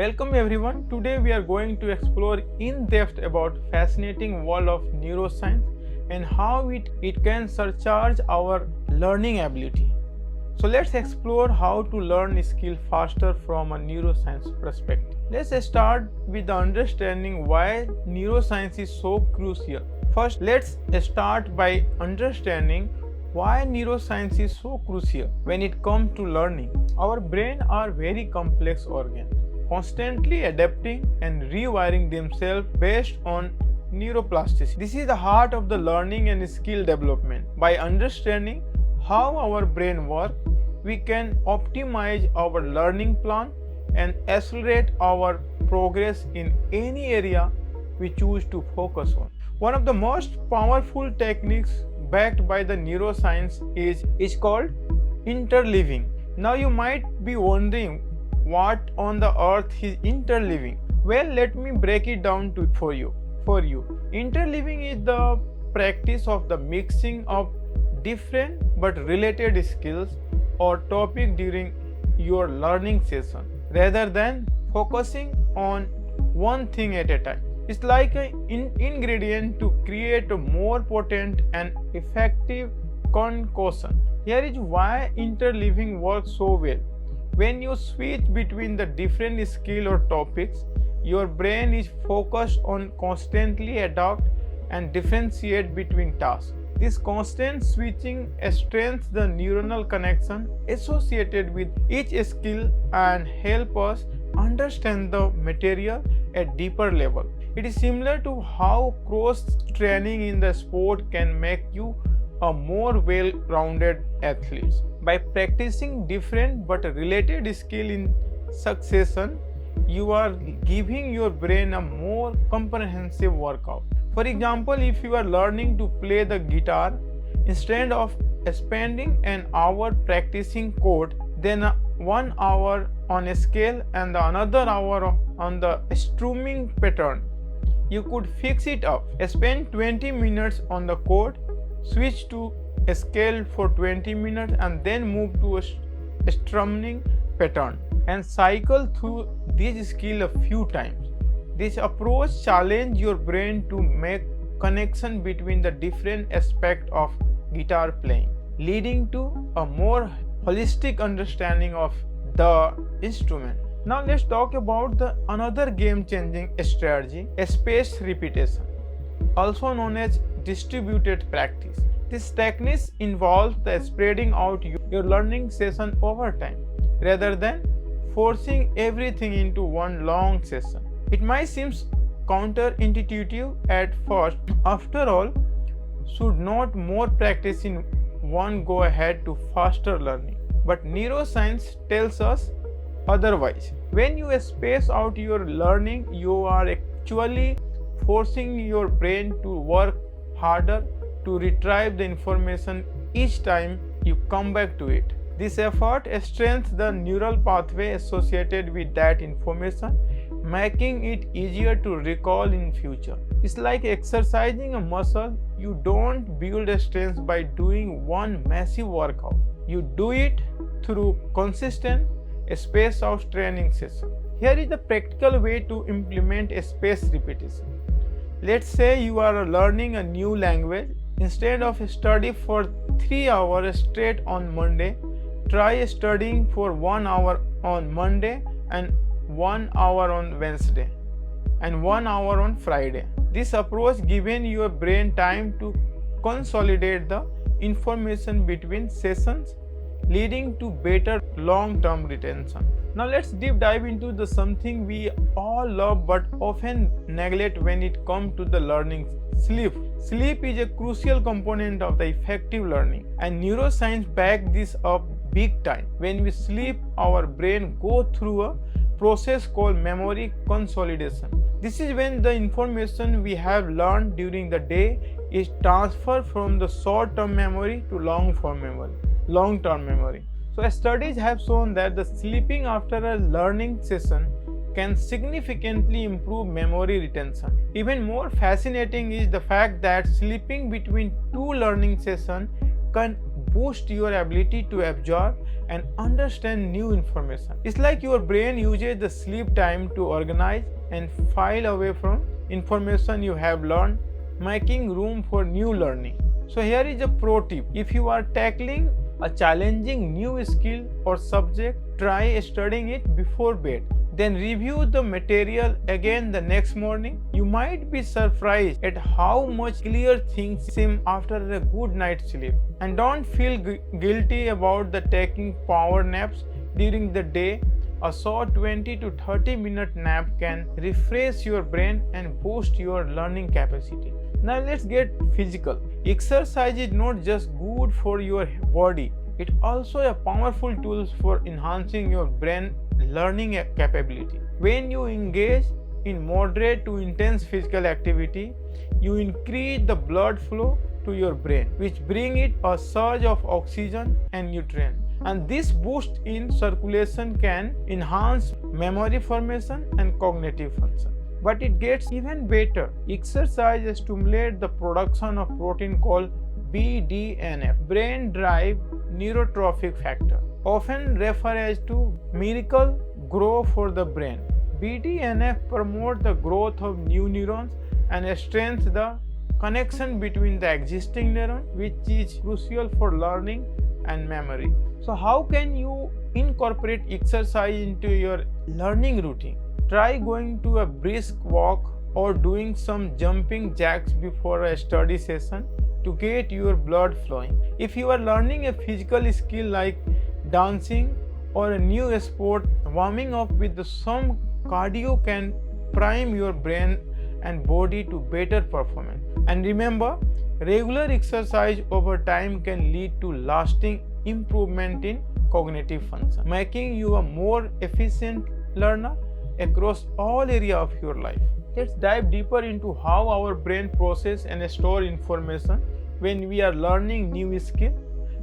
Welcome everyone. Today we are going to explore in depth about fascinating world of neuroscience and how it can surcharge our learning ability. So let's explore how to learn a skill faster from a neuroscience perspective. Let's start with the understanding why neuroscience is so crucial. First, let's start by understanding why neuroscience is so crucial when it comes to learning. Our brain are very complex organs, constantly adapting and rewiring themselves based on neuroplasticity. This is the heart of the learning and skill development. By understanding how our brain works, we can optimize our learning plan and accelerate our progress in any area we choose to focus on. One of the most powerful techniques backed by the neuroscience is called interleaving. Now you might be wondering, what on the earth is interleaving? Well, let me break it down for you. Interleaving is the practice of the mixing of different but related skills or topics during your learning session rather than focusing on one thing at a time. It's like an ingredient to create a more potent and effective concoction. Here is why interleaving works so well. When you switch between the different skills or topics, your brain is focused on constantly adapt and differentiate between tasks. This constant switching strengthens the neuronal connection associated with each skill and help us understand the material at deeper level. It is similar to how cross training in the sport can make you a more well-rounded athlete. By practicing different but related skills in succession, you are giving your brain a more comprehensive workout. For example, if you are learning to play the guitar, instead of spending an hour practicing chord, then 1 hour on a scale and another hour on the strumming pattern, you could fix it up. Spend 20 minutes on the chord, switch to a scale for 20 minutes and then move to a strumming pattern and cycle through this skill a few times. This approach challenges your brain to make connection between the different aspects of guitar playing, leading to a more holistic understanding of the instrument. Now let's talk about the another game-changing strategy, spaced repetition, also known as distributed practice. This technique involves the spreading out your learning session over time rather than forcing everything into one long session. It might seem counterintuitive at first. After all, should not more practice in one go ahead to faster learning? But neuroscience tells us otherwise. When you space out your learning, you are actually forcing your brain to work harder to retrieve the information each time you come back to it. This effort strengthens the neural pathway associated with that information, making it easier to recall in future. It's like exercising a muscle. You don't build strength by doing one massive workout. You do it through consistent spaced out training session. Here is the practical way to implement a spaced repetition. Let's say you are learning a new language. Instead of study for 3 hours straight on Monday, try studying for 1 hour on Monday and 1 hour on Wednesday and 1 hour on Friday. This approach gives your brain time to consolidate the information between sessions, leading to better long-term retention. Now let's deep dive into the something we all love but often neglect when it comes to the learning: sleep. Sleep is a crucial component of the effective learning, and neuroscience backs this up big time. When we sleep, our brain goes through a process called memory consolidation. This is when the information we have learned during the day is transferred from the short-term memory to long-term memory. So studies have shown that the sleeping after a learning session can significantly improve memory retention. Even more fascinating is the fact that sleeping between two learning sessions can boost your ability to absorb and understand new information. It's like your brain uses the sleep time to organize and file away from information you have learned, making room for new learning. So here is a pro tip. If you are tackling a challenging new skill or subject, try studying it before bed. Then review the material again the next morning. You might be surprised at how much clearer things seem after a good night's sleep. And don't feel guilty about the taking power naps during the day. A short 20 to 30 minute nap can refresh your brain and boost your learning capacity. Now let's get physical. Exercise is not just good for your body, it's also a powerful tool for enhancing your brain learning capability. When you engage in moderate to intense physical activity, you increase the blood flow to your brain, which bring it a surge of oxygen and nutrients. And this boost in circulation can enhance memory formation and cognitive function. But it gets even better. Exercise stimulates the production of protein called BDNF, brain-derived neurotrophic factor, often referred as to miracle grow for the brain. BDNF promotes the growth of new neurons and strengthens the connection between the existing neuron, which is crucial for learning and memory. So how can you incorporate exercise into your learning routine? Try going to a brisk walk or doing some jumping jacks before a study session to get your blood flowing. If you are learning a physical skill like dancing or a new sport, warming up with some cardio can prime your brain and body to better performance. And remember, regular exercise over time can lead to lasting improvement in cognitive function, making you a more efficient learner across all areas of your life. Let's dive deeper into how our brain processes and store information when we are learning new skill,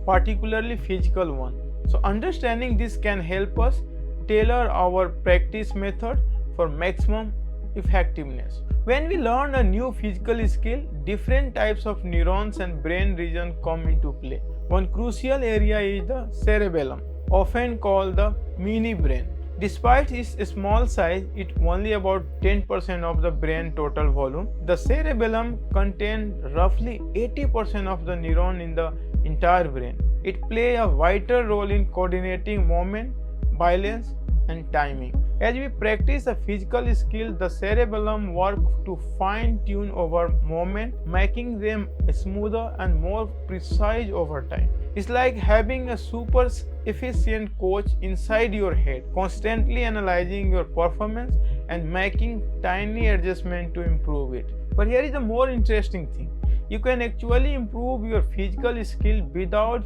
particularly physical one. So understanding this can help us tailor our practice method for maximum effectiveness. When we learn a new physical skill, different types of neurons and brain regions come into play. One crucial area is the cerebellum, often called the mini brain. Despite its small size, it's only about 10% of the brain total volume. The cerebellum contains roughly 80% of the neuron in the entire brain. It plays a vital role in coordinating movement, balance, and timing. As we practice a physical skill, the cerebellum works to fine-tune our movement, making them smoother and more precise over time. It's like having a super efficient coach inside your head, constantly analyzing your performance and making tiny adjustments to improve it. But here is the more interesting thing. You can actually improve your physical skill without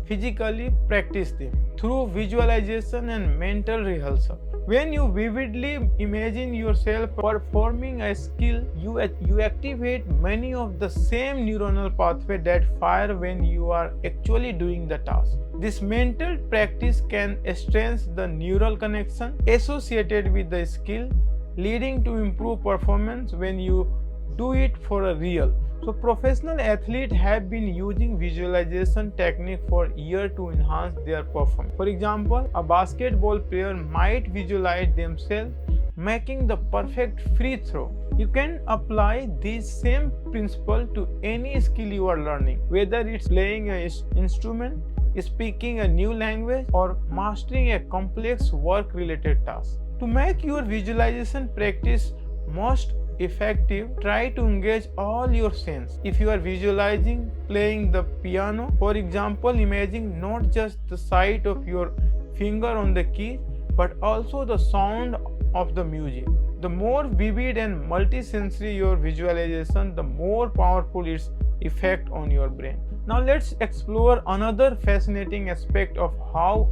physically practice them through visualization and mental rehearsal. When you vividly imagine yourself performing a skill, you activate many of the same neuronal pathways that fire when you are actually doing the task. This mental practice can strengthen the neural connection associated with the skill, leading to improved performance when you do it for a real. So professional athletes have been using visualization technique for years to enhance their performance. For example, a basketball player might visualize themselves making the perfect free throw. You can apply this same principle to any skill you are learning, whether it's playing an instrument, speaking a new language, or mastering a complex work-related task. To make your visualization practice most effective, try to engage all your senses. If you are visualizing playing the piano, for example, imagine not just the sight of your finger on the keys, but also the sound of the music. The more vivid and multisensory your visualization, the more powerful its effect on your brain. Now let's explore another fascinating aspect of how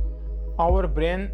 our brain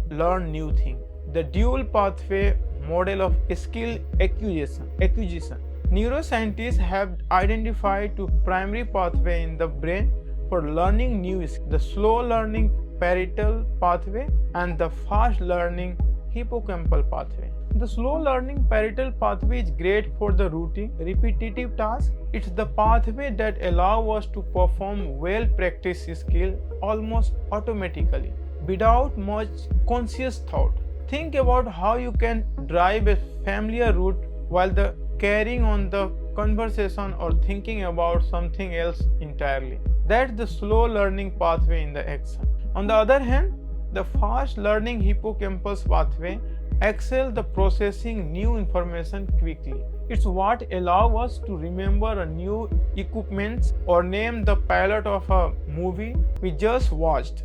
learn new things: the dual pathway model of skill acquisition. Neuroscientists have identified two primary pathways in the brain for learning new skills: the slow learning parietal pathway and the fast learning hippocampal pathway. The slow learning parietal pathway is great for the routine, repetitive tasks. It's the pathway that allows us to perform well-practiced skill almost automatically, without much conscious thought. Think about how you can drive a familiar route while carrying on the conversation or thinking about something else entirely. That's the slow learning pathway in the action. On the other hand, the fast learning hippocampus pathway excels the processing new information quickly. It's what allows us to remember a new equipment or name the pilot of a movie we just watched.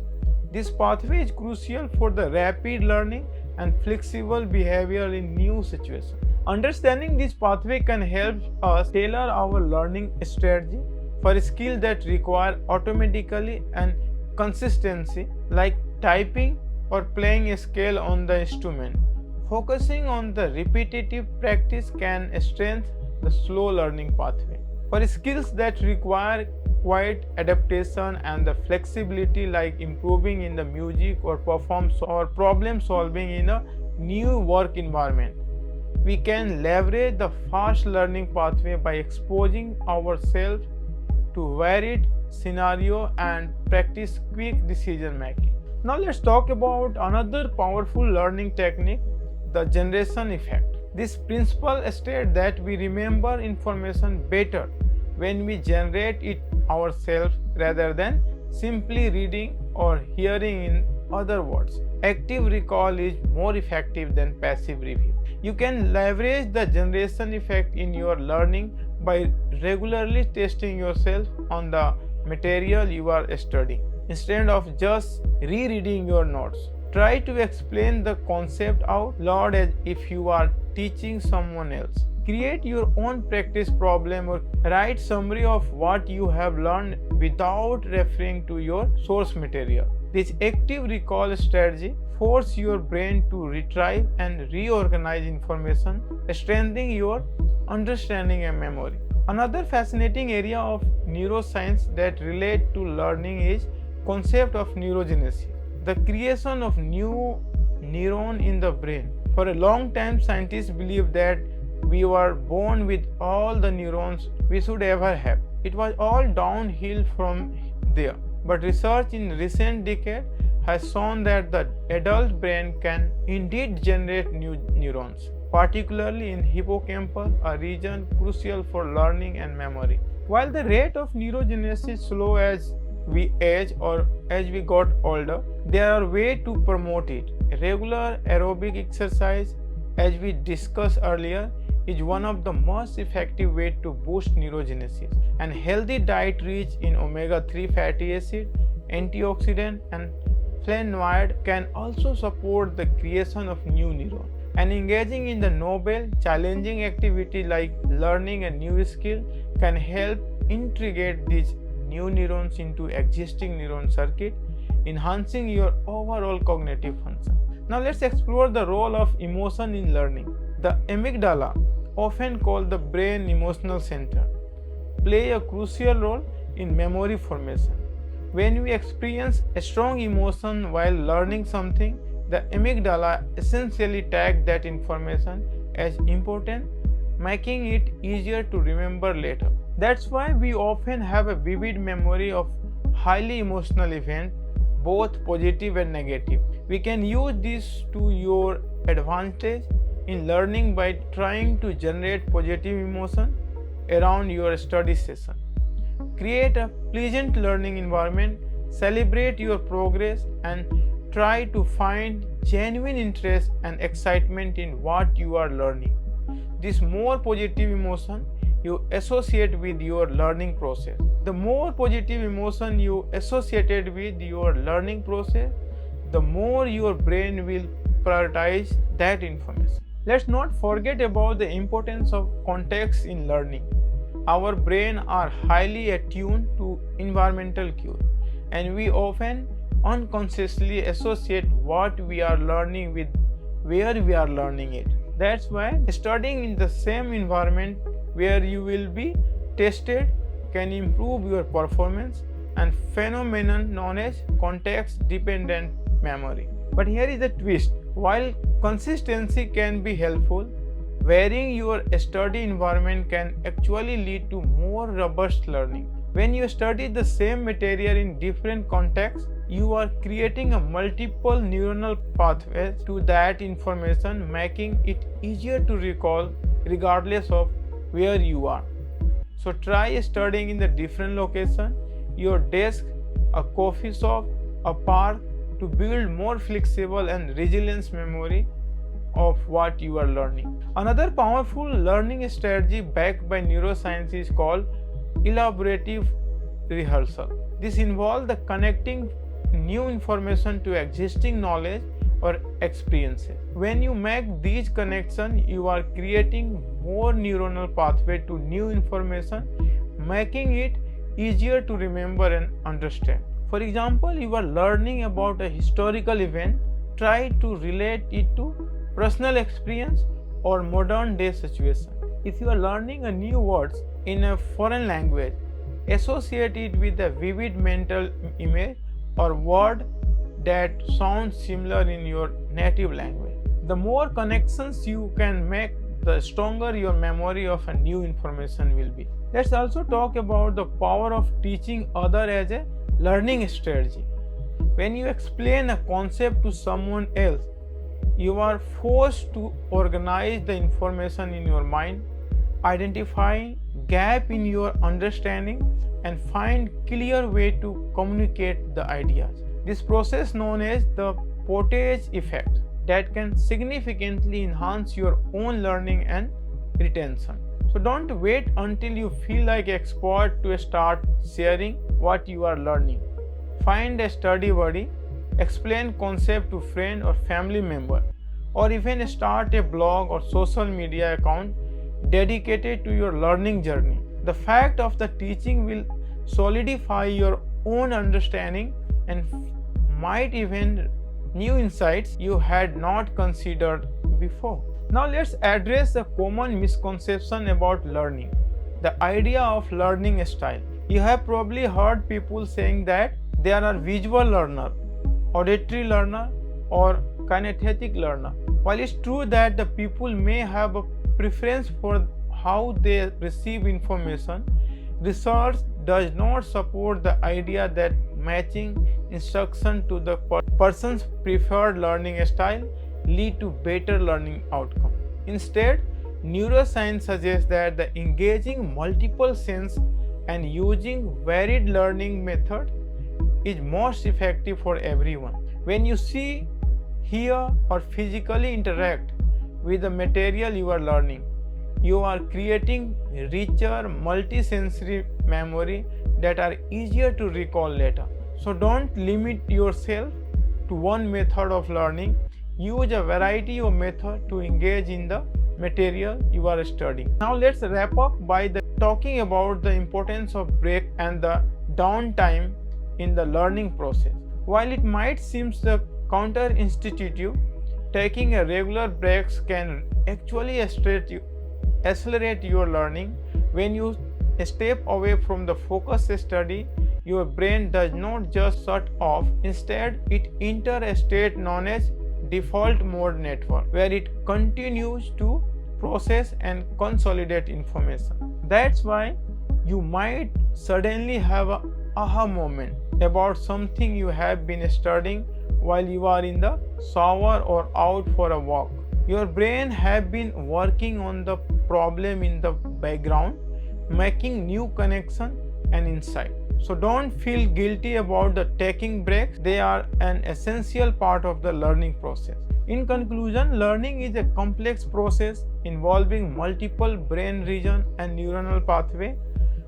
This pathway is crucial for the rapid learning and flexible behavior in new situations. Understanding this pathway can help us tailor our learning strategy for skills that require automatically and consistency, like typing or playing a scale on the instrument. Focusing on the repetitive practice can strengthen the slow learning pathway. For skills that require quiet adaptation and the flexibility, like improving in the music or problem solving in a new work environment, we can leverage the fast learning pathway by exposing ourselves to varied scenario and practice quick decision making. Now let's talk about another powerful learning technique, the generation effect. This principle states that we remember information better when we generate it ourselves rather than simply reading or hearing. In other words, active recall is more effective than passive review. You can leverage the generation effect in your learning by regularly testing yourself on the material you are studying. Instead of just rereading your notes, try to explain the concept out loud as if you are teaching someone else. Create your own practice problem or write summary of what you have learned without referring to your source material. This active recall strategy forces your brain to retrieve and reorganize information, strengthening your understanding and memory. Another fascinating area of neuroscience that relates to learning is concept of neurogenesis, the creation of new neurons in the brain. For a long time, scientists believed that we were born with all the neurons we should ever have. It was all downhill from there. But research in recent decades has shown that the adult brain can indeed generate new neurons, particularly in hippocampus, a region crucial for learning and memory. While the rate of neurogenesis slow as we age or as we got older, there are ways to promote it. Regular aerobic exercise, as we discussed earlier, is one of the most effective ways to boost neurogenesis. And healthy diet rich in omega-3 fatty acid, antioxidant and flavonoid can also support the creation of new neurons. And engaging in the novel, challenging activity like learning a new skill can help integrate these new neurons into existing neuron circuit, enhancing your overall cognitive function. Now let's explore the role of emotion in learning. The amygdala, often called the brain emotional center, play a crucial role in memory formation. When we experience a strong emotion while learning something, the amygdala essentially tags that information as important, making it easier to remember later. That's why we often have a vivid memory of highly emotional events, both positive and negative. We can use this to your advantage in learning by trying to generate positive emotion around your study session. Create a pleasant learning environment, celebrate your progress, and try to find genuine interest and excitement in what you are learning. This more positive emotion you associate with your learning process. The more positive emotion you associated with your learning process, the more your brain will prioritize that information. Let's not forget about the importance of context in learning. Our brains are highly attuned to environmental cues, and we often unconsciously associate what we are learning with where we are learning it. That's why studying in the same environment where you will be tested can improve your performance, and phenomenon known as context dependent memory. But here is a twist. While consistency can be helpful. Varying your study environment can actually lead to more robust learning. When you study the same material in different contexts, you are creating a multiple neuronal pathways to that information, making it easier to recall regardless of where you are. So try studying in the different location, your desk, a coffee shop, a park, to build more flexible and resilient memory of what you are learning. Another powerful learning strategy backed by neuroscience is called Elaborative Rehearsal. This involves the connecting new information to existing knowledge or experiences. When you make these connections, you are creating more neuronal pathway to new information, making it easier to remember and understand. For example, you are learning about a historical event, try to relate it to personal experience or modern day situation. If you are learning a new words in a foreign language, associate it with a vivid mental image or word that sounds similar in your native language. The more connections you can make, the stronger your memory of a new information will be. Let's also talk about the power of teaching others as a learning strategy. When you explain a concept to someone else, you are forced to organize the information in your mind, identify gap in your understanding, and find clear way to communicate the ideas. This process known as the Portage Effect that can significantly enhance your own learning and retention. So don't wait until you feel like expert to start sharing what you are learning. Find a study buddy, explain concept to friend or family member, or even start a blog or social media account dedicated to your learning journey. The fact of the teaching will solidify your own understanding and might even new insights you had not considered before. Now let's address a common misconception about learning, the idea of learning style. You have probably heard people saying that there are visual learner, auditory learner, or kinesthetic learner. While it's true that the people may have a preference for how they receive information, research does not support the idea that matching instruction to the person's preferred learning style lead to better learning outcome. Instead, neuroscience suggests that the engaging multiple senses and using varied learning method is most effective for everyone. When you see, hear, or physically interact with the material you are learning, you are creating richer multisensory memory that are easier to recall later. So don't limit yourself to one method of learning. Use a variety of methods to engage in the material you are studying. Now let's wrap up by talking about the importance of break and the downtime in the learning process. While it might seem counterintuitive, taking a regular breaks can actually accelerate your learning. When you step away from the focused study, your brain does not just shut off. Instead, it enters a state known as default mode network, where it continues to process and consolidate information. That's why you might suddenly have an aha moment about something you have been studying while you are in the shower or out for a walk. Your brain has been working on the problem in the background, making new connection and insight. So don't feel guilty about the taking breaks. They are an essential part of the learning process. In conclusion, learning is a complex process involving multiple brain regions and neuronal pathways.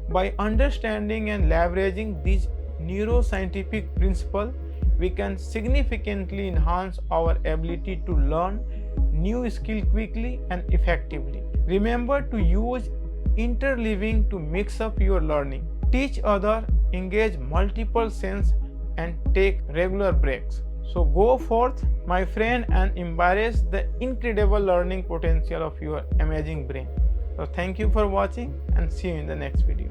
By understanding and leveraging these neuroscientific principles, we can significantly enhance our ability to learn new skills quickly and effectively. Remember to use interleaving to mix up your learning. Teach others, engage multiple senses, and take regular breaks. So go forth, my friend, and embrace the incredible learning potential of your amazing brain. So thank you for watching and see you in the next video.